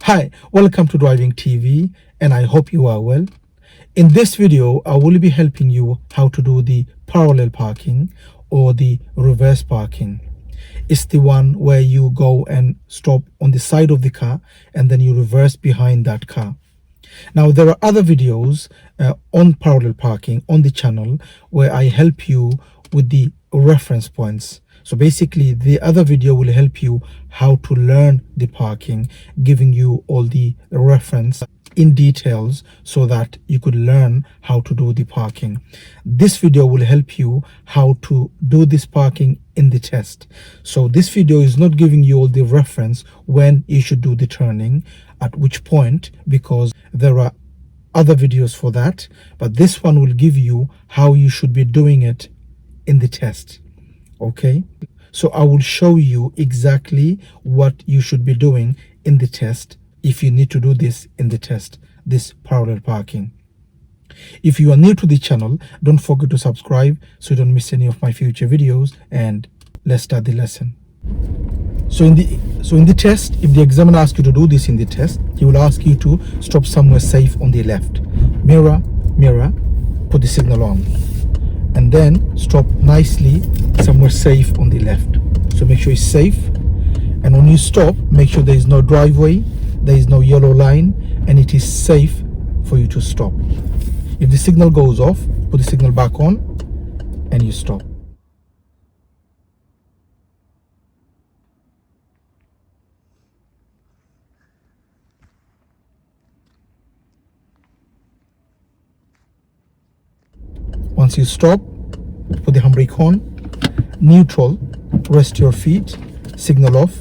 Hi, welcome to Driving TV, and I hope you are well. In this video, I will be helping you how to do the parallel parking or the reverse parking. It's the one where you go and stop on the side of the car and then you reverse behind that car. Now, there are other videos on parallel parking on the channel where I help you with the reference points. So basically, the other video will help you how to learn the parking, giving you all the reference in details so that you could learn how to do the parking. This video will help you how to do this parking in the test. So this video is not giving you all the reference when you should do the turning, at which point, because there are other videos for that, but this one will give you how you should be doing it in the test. Okay, so I will show you exactly what you should be doing in the test if you need to do this in the test, this parallel parking. If you are new to the channel, don't forget to subscribe so you don't miss any of my future videos, and let's start the lesson. So in the test, if the examiner asks you to do this in the test, he will ask you to stop somewhere safe on the left. Mirror, mirror, put the signal on, and then stop nicely somewhere safe on the left. So make sure it's safe, and when you stop, make sure there is no driveway, there is no yellow line, and it is safe for you to stop. If the signal goes off, put the signal back on and you stop. Once you stop, put the handbrake on, neutral, rest your feet, signal off,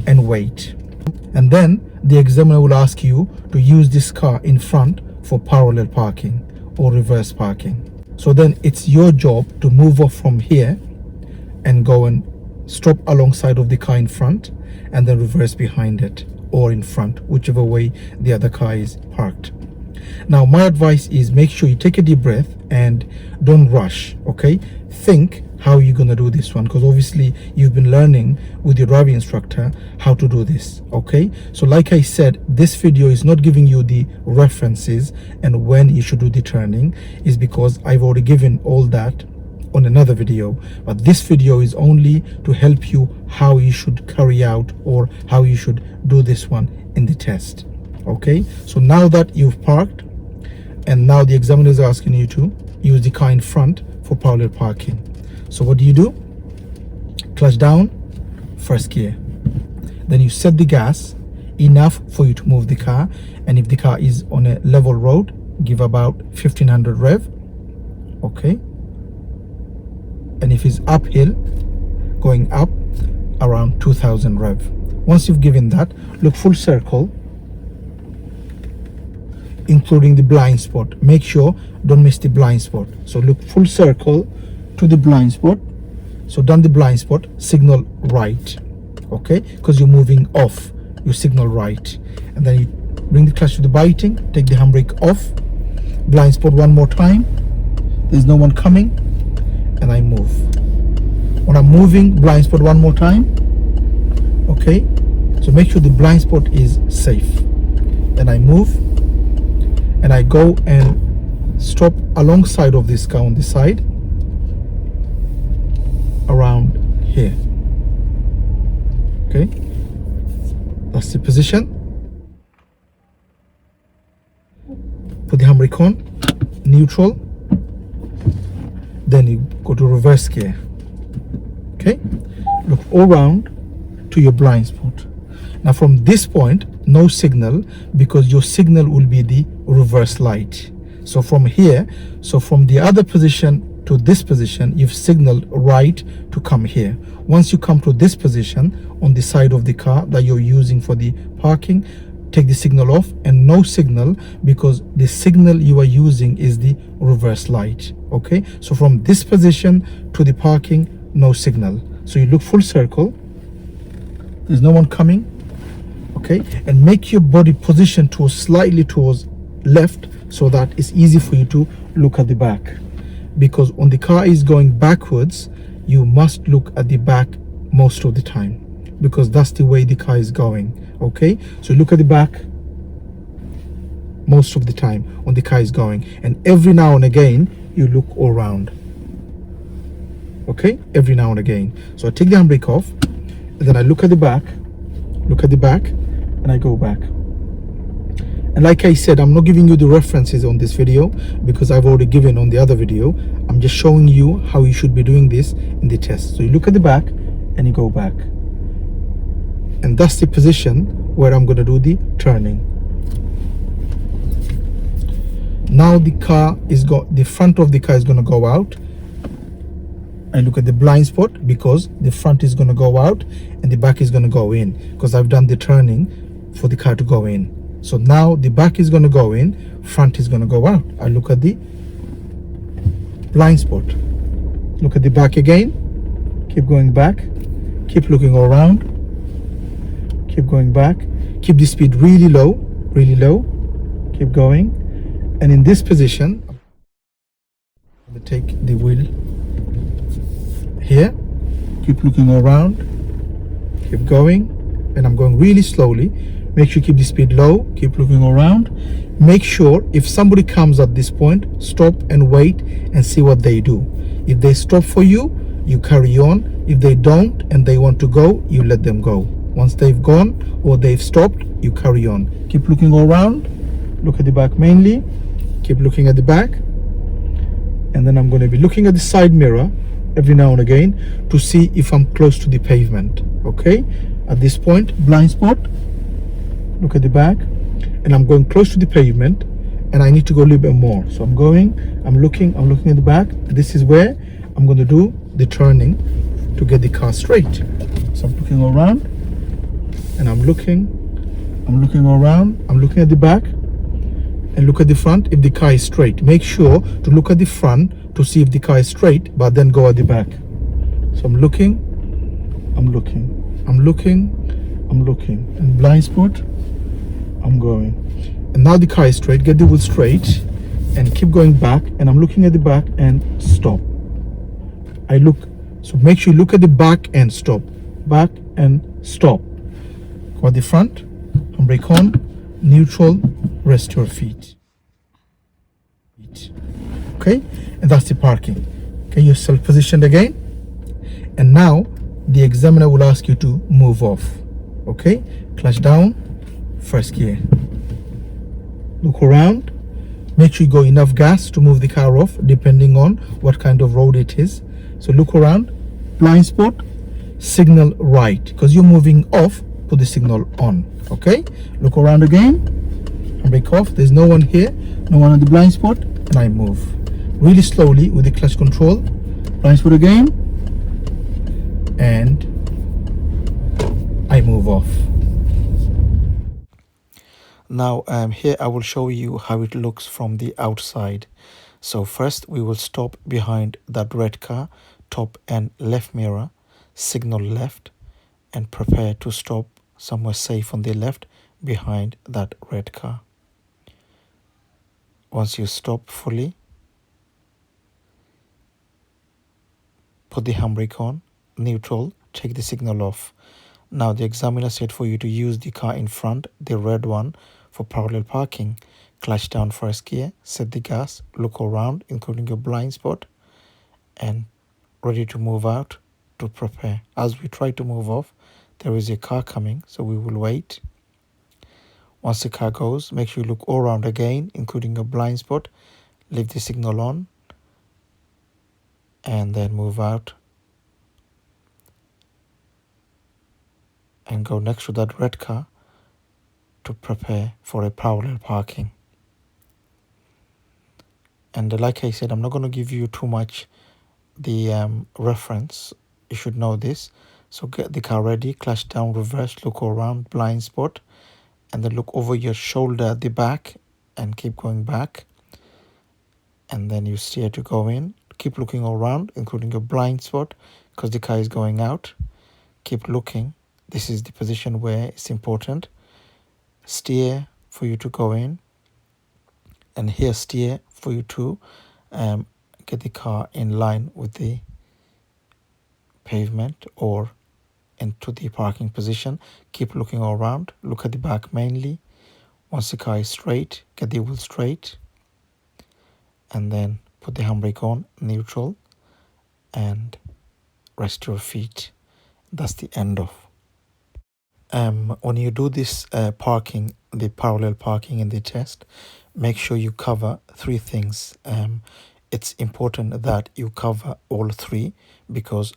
and wait. And then the examiner will ask you to use this car in front for parallel parking or reverse parking. So then it's your job to move off from here and go and stop alongside of the car in front and then reverse behind it or in front, whichever way the other car is parked. Now, my advice is make sure you take a deep breath and don't rush, okay? Think how you're gonna do this one, because obviously you've been learning with your driving instructor how to do this, okay? So like I said, this video is not giving you the references and when you should do the turning, is because I've already given all that on another video, but this video is only to help you how you should carry out or how you should do this one in the test. Okay, so now that you've parked and now the examiner is asking you to use the car in front for parallel parking, so what do? Clutch down, first gear, then you set the gas enough for you to move the car, and if the car is on a level road, give about 1500 rev, okay, and if it's uphill, going up, around 2000 rev. Once you've given that, look full circle, including the blind spot. Make sure don't miss the blind spot. So look full circle to the blind spot. So done the blind spot, signal right, okay, because you're moving off, you signal right, and then you bring the clutch to the biting, take the handbrake off, blind spot one more time, there's no one coming, and I move. When I'm moving, blind spot one more time, okay, so make sure the blind spot is safe. Then I move and I go and stop alongside of this car on the side, around here, okay, that's the position. Put the handbrake on, neutral, then you go to reverse gear, okay, look all around to your blind spot. Now from this point, no signal, because your signal will be the reverse light. So from here, so from the other position to this position, you've signaled right to come here. Once you come to this position on the side of the car that you're using for the parking, take the signal off, and no signal, because the signal you are using is the reverse light, okay? So from this position to the parking, no signal. So you look full circle, there's no one coming, okay, and make your body position towards slightly towards left so that it's easy for you to look at the back, because when the car is going backwards, you must look at the back most of the time. because that's the way the car is going. Okay, so look at the back most of the time when the car is going, and every now and again you look all around. Okay, every now and again. So I take the handbrake off, and then I look at the back, and I go back. And like I said, I'm not giving you the references on this video because I've already given on the other video. I'm just showing you how you should be doing this in the test. So you look at the back and you go back, and that's the position where I'm going to do the turning. Now the front of the car is going to go out. I look at the blind spot because the front is going to go out and the back is going to go in, because I've done the turning for the car to go in. So now the back is going to go in, front is going to go out. I look at the blind spot, look at the back again, keep going back, keep looking all around, keep going back, keep the speed really low, keep going. And in this position, I'm going to take the wheel here, keep looking around, keep going, and I'm going really slowly. Make sure you keep the speed low, keep looking around. Make sure if somebody comes at this point, stop and wait and see what they do. If they stop for you, you carry on. If they don't and they want to go, you let them go. Once they've gone or they've stopped, you carry on. Keep looking around, look at the back mainly, keep looking at the back, and then I'm going to be looking at the side mirror every now and again to see if I'm close to the pavement. Okay, at this point, blind spot, look at the back, and I'm going close to the pavement, and I need to go a little bit more. So I'm looking at the back. This is where I'm going to do the turning to get the car straight. So I'm looking around, and I'm looking around, I'm looking at the back and look at the front if the car is straight. Make sure to look at the front to see if the car is straight, but then go at the back. So I'm looking, and blind spot, I'm going. And now the car is straight, get the wheel straight and keep going back, and I'm looking at the back and stop. So make sure you look at the back and stop. Go at the front, handbrake on, neutral, rest your feet. Okay, and that's the parking. Okay, you're self-positioned again, and now the examiner will ask you to move off. Okay, clutch down, first gear, look around, make sure you go enough gas to move the car off depending on what kind of road it is. So look around, blind spot, signal right, because you're moving off, put the signal on. Okay, look around again and brake off. There's no one here, no one on the blind spot, and I move really slowly with the clutch control, blind spot again, and I move off. Now here I will show you how it looks from the outside. So first we will stop behind that red car, top and left mirror, signal left, and prepare to stop somewhere safe on the left behind that red car. Once you stop fully, put the handbrake on, neutral, take the signal off. Now the examiner said for you to use the car in front, the red one, for parallel parking. Clutch down first gear, set the gas, look around including your blind spot, and ready to move out to prepare. As we try to move off, there is a car coming, so we will wait. Once the car goes, make sure you look all around again including your blind spot, leave the signal on, and then move out and go next to that red car to prepare for a parallel parking. And like I said, I'm not going to give you too much the reference. You should know this. So get the car ready, clutch down, reverse, look around, blind spot, and then look over your shoulder at the back and keep going back. And then you steer to go in. Keep looking around, including your blind spot, because the car is going out. Keep looking. This is the position where it's important. Steer for you to go in, and here steer for you to get the car in line with the pavement or into the parking position. Keep looking all around. Look at the back mainly. Once the car is straight, get the wheel straight. And then put the handbrake on, neutral. And rest your feet. That's the end of. When you do this parking, the parallel parking in the test, make sure you cover three things. It's important that you cover all three, because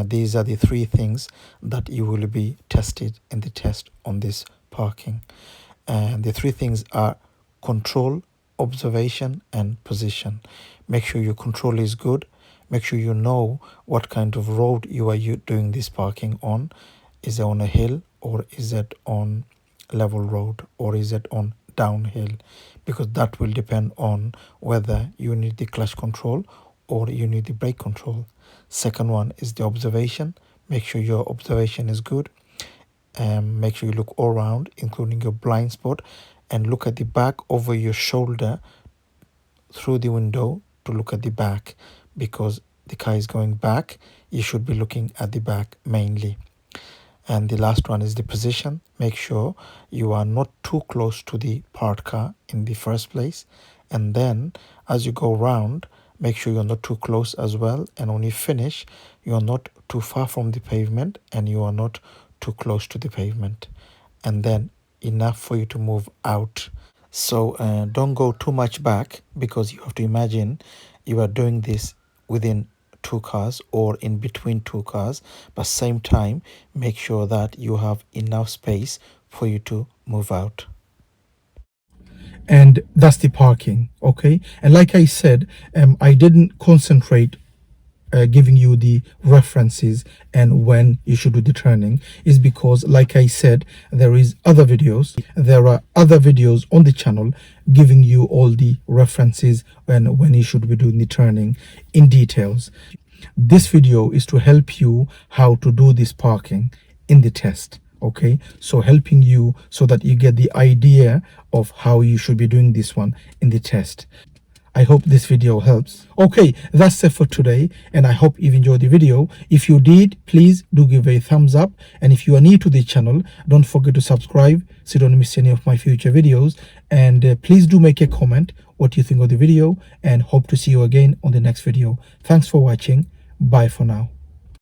these are the three things that you will be tested in the test on this parking. And the three things are control, observation, and position. Make sure your control is good. Make sure you know what kind of road you are doing this parking on. Is it on a hill, or is it on level road, or is it on downhill? Because that will depend on whether you need the clutch control or you need the brake control. Second one is the observation. Make sure your observation is good. Make sure you look all around, including your blind spot, and look at the back over your shoulder through the window to look at the back, because the car is going back. You should be looking at the back mainly. And the last one is the position. Make sure you are not too close to the parked car in the first place. And then as you go around, make sure you're not too close as well. And when you finish, you're not too far from the pavement and you are not too close to the pavement. And then enough for you to move out. So don't go too much back, because you have to imagine you are doing this within two cars or in between two cars, but same time make sure that you have enough space for you to move out. And that's the parking. Okay, and like I said, I didn't concentrate giving you the references and when you should do the turning, is because, like I said, there are other videos on the channel giving you all the references and when you should be doing the turning in details. This video is to help you how to do this parking in the test. Okay, so helping you so that you get the idea of how you should be doing this one in the test. I hope this video helps. Okay, that's it for today, and I hope you've enjoyed the video. If you did, please do give a thumbs up, and if you are new to the channel, don't forget to subscribe so you don't miss any of my future videos. And please do make a comment what you think of the video, and hope to see you again on the next video. Thanks for watching. Bye for now.